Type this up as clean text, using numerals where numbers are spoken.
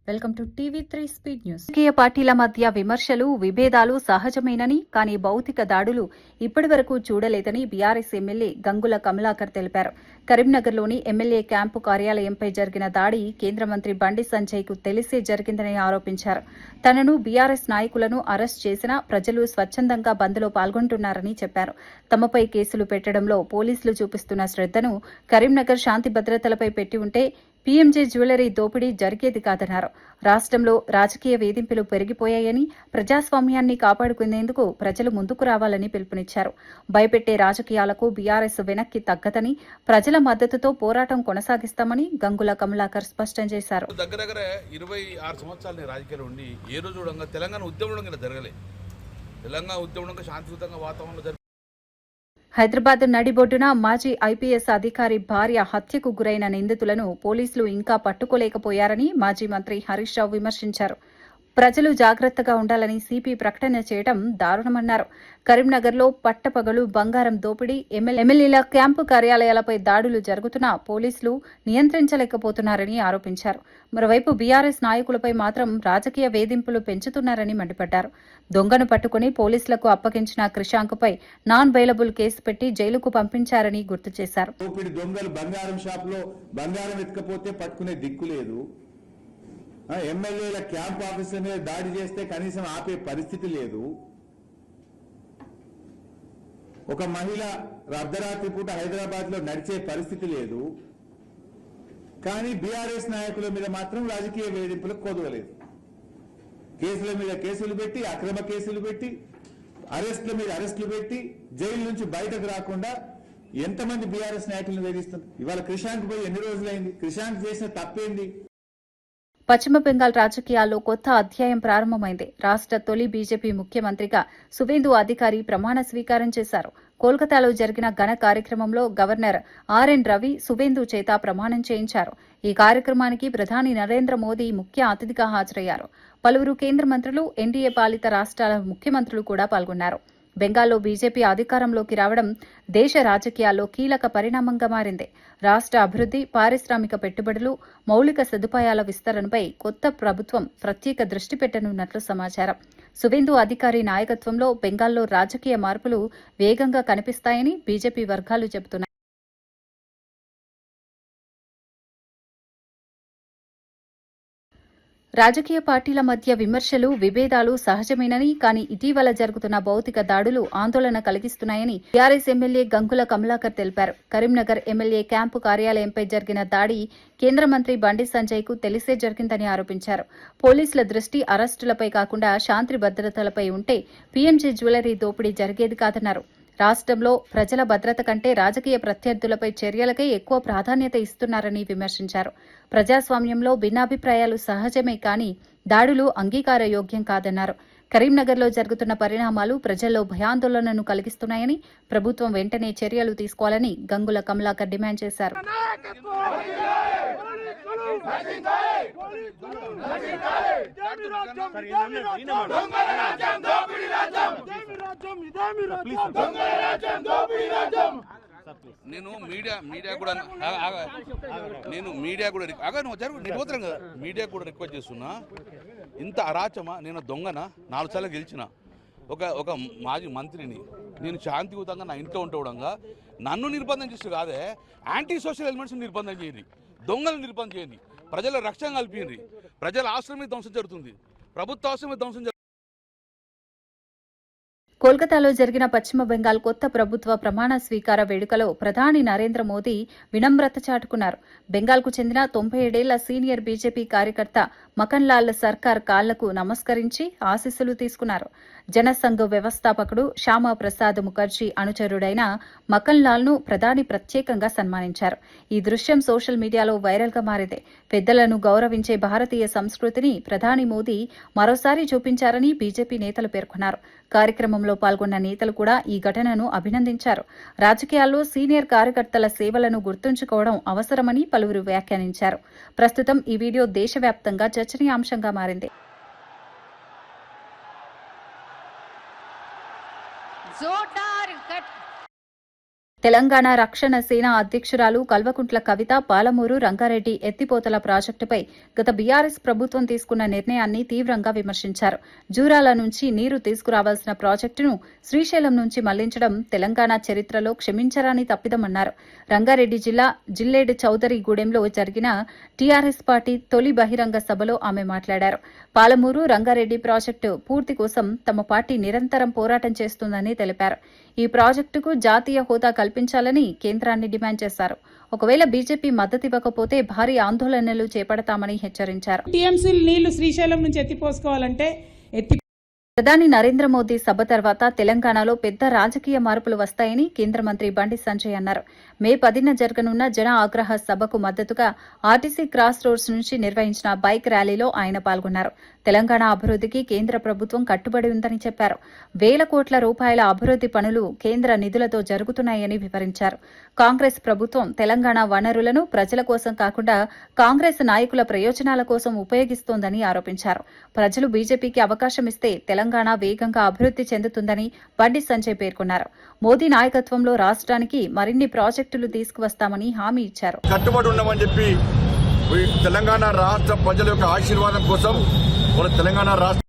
Welcome to TV three speed news. రాజకీయ పార్టీల మధ్య విమర్శలు, విభేదాలు సహజమేనని, కానీ భౌతిక దాడులు ఇప్పటివరకు చూడలేదని బీఆర్ఎస్ ఎమ్మెల్యే గంగుల కమలాకర్ తెలిపారు. కరీంనగర్లోని ఎమ్మెల్యే క్యాంపు కార్యాలయంపై జరిగిన దాడి కేంద్ర మంత్రి బండి సంజయ్కు తెలిసే జరిగిందని ఆరోపించారు. తనను బీఆర్ఎస్ నాయకులను అరెస్ట్ చేసినా ప్రజలు స్వచ్ఛందంగా బంద్లో పాల్గొంటున్నారని చెప్పారు. తమపై కేసులు పెట్టడంలో పోలీసులు చూపిస్తున్న శ్రద్దను కరీంనగర్ శాంతి భద్రతలపై పెట్టి ఉంటే పీఎంజే జ్యువెలరీ దోపిడీ జరిగేది కాదన్నారు. రాష్ట్రంలో రాజకీయ వేధింపులు పెరిగిపోయాయని, ప్రజాస్వామ్యాన్ని కాపాడుకునేందుకు ప్రజలు ముందుకు రావాలని పిలుపునిచ్చారు. భయపెట్టే రాజకీయాలకు బీఆర్ఎస్ వెనక్కి తగ్గదని, ప్రజల మద్దతుతో పోరాటం కొనసాగిస్తామని గంగుల కమలాకర్ స్పష్టం చేశారు. దగ్గర 26 సంవత్సరాలు రాజకీయాలు ఉండి ఏ రోజు కూడా తెలంగాణ ఉద్యమం జరగలేదు. తెలంగాణ ఉద్యమం శాంతియుతంగా వాతావరణంలో హైదరాబాద్ నడిబొడ్డున మాజీ ఐపీఎస్ అధికారి భార్య హత్యకు గురైన నిందితులను పోలీసులు ఇంకా పట్టుకోలేకపోయారని మాజీ మంత్రి హరీష్ రావు విమర్శించారు. ప్రజలు జాగ్రత్తగా ఉండాలని సిపి ప్రకటన చేయడం దారుణమన్నారు. కరీంనగర్లో పట్టపగలు బంగారం దోపిడీ, ఎమ్మెల్యేల క్యాంపు కార్యాలయాలపై దాడులు జరుగుతున్నా పోలీసులు నియంత్రించలేకపోతున్నారని ఆరోపించారు. మరోవైపు బీఆర్ఎస్ నాయకులపై మాత్రం రాజకీయ వేధింపులు పెంచుతున్నారని మండిపడ్డారు. దొంగను పట్టుకుని పోలీసులకు అప్పగించిన క్రిషాంక్పై నాన్ బెయిలబుల్ కేసు పెట్టి జైలుకు పంపించారని గుర్తు చేశారు. ఎమ్మెల్యేల క్యాంప్ ఆఫీసర్ మీద దాడి చేస్తే కనీసం ఆపే పరిస్థితి లేదు. ఒక మహిళ అర్ధరాత్రి పూట హైదరాబాద్ లో నడిచే పరిస్థితి లేదు. కానీ బీఆర్ఎస్ నాయకుల మీద మాత్రం రాజకీయ వేధింపులకు కొదవలేదు. కేసుల మీద కేసులు పెట్టి, అక్రమ కేసులు పెట్టి, అరెస్టుల మీద అరెస్టులు పెట్టి, జైలు నుంచి బయటకు రాకుండా ఎంతమంది బీఆర్ఎస్ నాయకులను వేధిస్తుంది. ఇవాళ క్రిషాంక్ పోయి ఎన్ని రోజులైంది? క్రిషాంక్ చేసిన తప్పేంది? పశ్చిమ బెంగాల్ రాజకీయాల్లో కొత్త అధ్యాయం ప్రారంభమైంది. రాష్ట్ర తొలి బీజేపీ ముఖ్యమంత్రిగా సువేందు అధికారి ప్రమాణ స్వీకారం చేశారు. కోల్కతాలో జరిగిన ఘన కార్యక్రమంలో గవర్నర్ ఆర్ఎన్ రవి సువేందు చేత ప్రమాణం చేయించారు. ఈ కార్యక్రమానికి ప్రధాని నరేంద్ర మోదీ ముఖ్య అతిథిగా హాజరయ్యారు. పలువురు కేంద్ర మంత్రులు, ఎన్డీఏ పాలిత రాష్ట్రాల ముఖ్యమంత్రులు కూడా పాల్గొన్నారు. బెంగాల్లో బీజేపీ అధికారంలోకి రావడం దేశ రాజకీయాల్లో కీలక పరిణామంగా మారింది. రాష్ట్ర అభివృద్ధి, పారిశ్రామిక పెట్టుబడులు, మౌలిక సదుపాయాల విస్తరణపై కొత్త ప్రభుత్వం ప్రత్యేక దృష్టి పెట్టనున్నట్లు సమాచారం. సువేందు అధికారి నాయకత్వంలో బెంగాల్లో రాజకీయ మార్పులు వేగంగా కనిపిస్తాయని బీజేపీ వర్గాలు చెబుతున్నాయి. రాజకీయ పార్టీల మధ్య విమర్శలు, విభేదాలు సహజమేనని, కానీ ఇటీవల జరుగుతున్న భౌతిక దాడులు ఆందోళన కలిగిస్తున్నాయని బీఆర్ఎస్ ఎమ్మెల్యే గంగుల కమలాకర్ తెలిపారు. కరీంనగర్ ఎమ్మెల్యే క్యాంపు కార్యాలయంపై జరిగిన దాడి కేంద్ర మంత్రి బండి సంజయ్కు తెలిసే జరిగిందని ఆరోపించారు. పోలీసుల దృష్టి అరెస్టులపై కాకుండా శాంతి భద్రతలపై ఉంటే పీఎంజే జ్యువెలరీ దోపిడీ జరిగేది కాదన్నారు. రాష్ట్రంలో ప్రజల భద్రత కంటే రాజకీయ ప్రత్యర్థులపై చర్యలకే ఎక్కువ ప్రాధాన్యత ఇస్తున్నారని విమర్శించారు. ప్రజాస్వామ్యంలో భిన్నాభిప్రాయాలు సహజమే, కానీ దాడులు అంగీకారయోగ్యం కాదన్నారు. కరీంనగర్లో జరుగుతున్న పరిణామాలు ప్రజల్లో భయాందోళనను కలిగిస్తున్నాయని, ప్రభుత్వం వెంటనే చర్యలు తీసుకోవాలని గంగుల కమలాకర్ డిమాండ్ చేశారు. నేను మీడియా కూడా రిక్వెస్ట్ చేస్తున్నా. ఇంత అరాచమా? నేను దొంగనా? 4 సార్లు గెలిచిన ఒక మాజీ మంత్రిని. నేను శాంతియుతంగా నా ఇంట్లో ఉండడంగా నన్ను నిర్బంధం చేసి కాదే, యాంటీ సోషల్ ఎలిమెంట్స్ నిర్బంధం చేయండి, దొంగలు నిర్బంధం చేయండి, ప్రజల రక్షణ కల్పించండి. ప్రజల ఆశ్రమం మీద ధ్వంసం జరుగుతుంది, ప్రభుత్వ ఆశ్రమం మీద ధ్వంసం. కోల్కతాలో జరిగిన పశ్చిమ బెంగాల్ కొత్త ప్రభుత్వ ప్రమాణ స్వీకార వేడుకలో ప్రధాని నరేంద్ర మోదీ వినమ్రత చాటుకున్నారు. బెంగాల్కు చెందిన 97 ఏళ్ల సీనియర్ బీజేపీ కార్యకర్త మకన్ లాల్ సర్కార్ కాళ్లకు నమస్కరించి ఆశీస్సులు తీసుకున్నారు. జనసంఘ్ వ్యవస్థాపకుడు శ్యామా ప్రసాద్ ముఖర్జీ అనుచరుడైన మకన్ లాల్ ను ప్రధాని ప్రత్యేకంగా సన్మానించారు. ఈ దృశ్యం సోషల్ మీడియాలో వైరల్ గా మారింది. పెద్దలను గౌరవించే భారతీయ సంస్కృతిని ప్రధాని మోదీ మరోసారి చూపించారని బీజేపీ నేతలు పేర్కొన్నారు. కార్యక్రమంలో పాల్గొన్న నేతలు కూడా ఈ ఘటనను అభినందించారు. రాజకీయాల్లో సీనియర్ కార్యకర్తల సేవలను గుర్తుంచుకోవడం అవసరమని పలువురు వ్యాఖ్యానించారు. ప్రస్తుతం ఈ వీడియో దేశవ్యాప్తంగా చర్చనీయాంశంగా మారింది. తెలంగాణ రక్షణ సేన అధ్యక్షురాలు కల్వకుంట్ల కవిత పాలమూరు రంగారెడ్డి ఎత్తిపోతల ప్రాజెక్టుపై గత బీఆర్ఎస్ ప్రభుత్వం తీసుకున్న నిర్ణయాన్ని తీవ్రంగా విమర్శించారు. జూరాల నుంచి నీరు తీసుకురావాల్సిన ప్రాజెక్టును శ్రీశైలం నుంచి మళ్లించడం తెలంగాణ చరిత్రలో క్షమించరాని తప్పిదమన్నారు. రంగారెడ్డి జిల్లా జిల్లేడు చౌదరిగూడెంలో జరిగిన టీఆర్ఎస్ పార్టీ తొలి బహిరంగ సభలో ఆమె మాట్లాడారు. పాలమూరు రంగారెడ్డి ప్రాజెక్టు పూర్తి కోసం తమ పార్టీ నిరంతరం పోరాటం చేస్తుందని తెలిపారు. ఈ ప్రాజెక్టుకు జాతీయ హోదా కల్పించాలని కేంద్రాన్ని డిమాండ్ చేశారు. ఒకవేళ బీజేపీ మద్దతివ్వకపోతే భారీ ఆందోళనలు చేపడతామని హెచ్చరించారు. టీఎంసీ నీళ్లు శ్రీశైలం నుంచి ఎత్తిపోసుకోవాలంటే ప్రధాని నరేంద్ర మోదీ సభ తర్వాత తెలంగాణలో పెద్ద రాజకీయ మార్పులు వస్తాయని కేంద్ర మంత్రి బండి సంజయ్ అన్నారు. మే 10న జరగనున్న జన ఆగ్రహ సభకు మద్దతుగా ఆర్టీసీ క్రాస్ రోడ్స్ నుంచి నిర్వహించిన బైక్ ర్యాలీలో ఆయన పాల్గొన్నారు. తెలంగాణ అభివృద్ధికి కేంద్ర ప్రభుత్వం కట్టుబడి ఉందని చెప్పారు. వేల కోట్ల రూపాయల అభివృద్ది పనులు కేంద్ర నిధులతో జరుగుతున్నాయని వివరించారు. కాంగ్రెస్ ప్రభుత్వం తెలంగాణ వనరులను ప్రజల కోసం కాకుండా కాంగ్రెస్ నాయకుల ప్రయోజనాల కోసం ఉపయోగిస్తోందని ఆరోపించారు. ప్రజలు బీజేపీకి అవకాశం ఇస్తే తెలంగాణ వేగంగా అభివృద్ది చెందుతుందని బండి సంజయ్ పేర్కొన్నారు. మోదీ నాయకత్వంలో రాష్ట్రానికి మరిన్ని ప్రాజెక్టులు తీసుకువస్తామని హామీ ఇచ్చారు. కట్టుబడి ఉన్నామని చెప్పి తెలంగాణ రాష్ట్ర ప్రజల యొక్క ఆశీర్వాదం కోసం తెలంగాణ రాష్ట్ర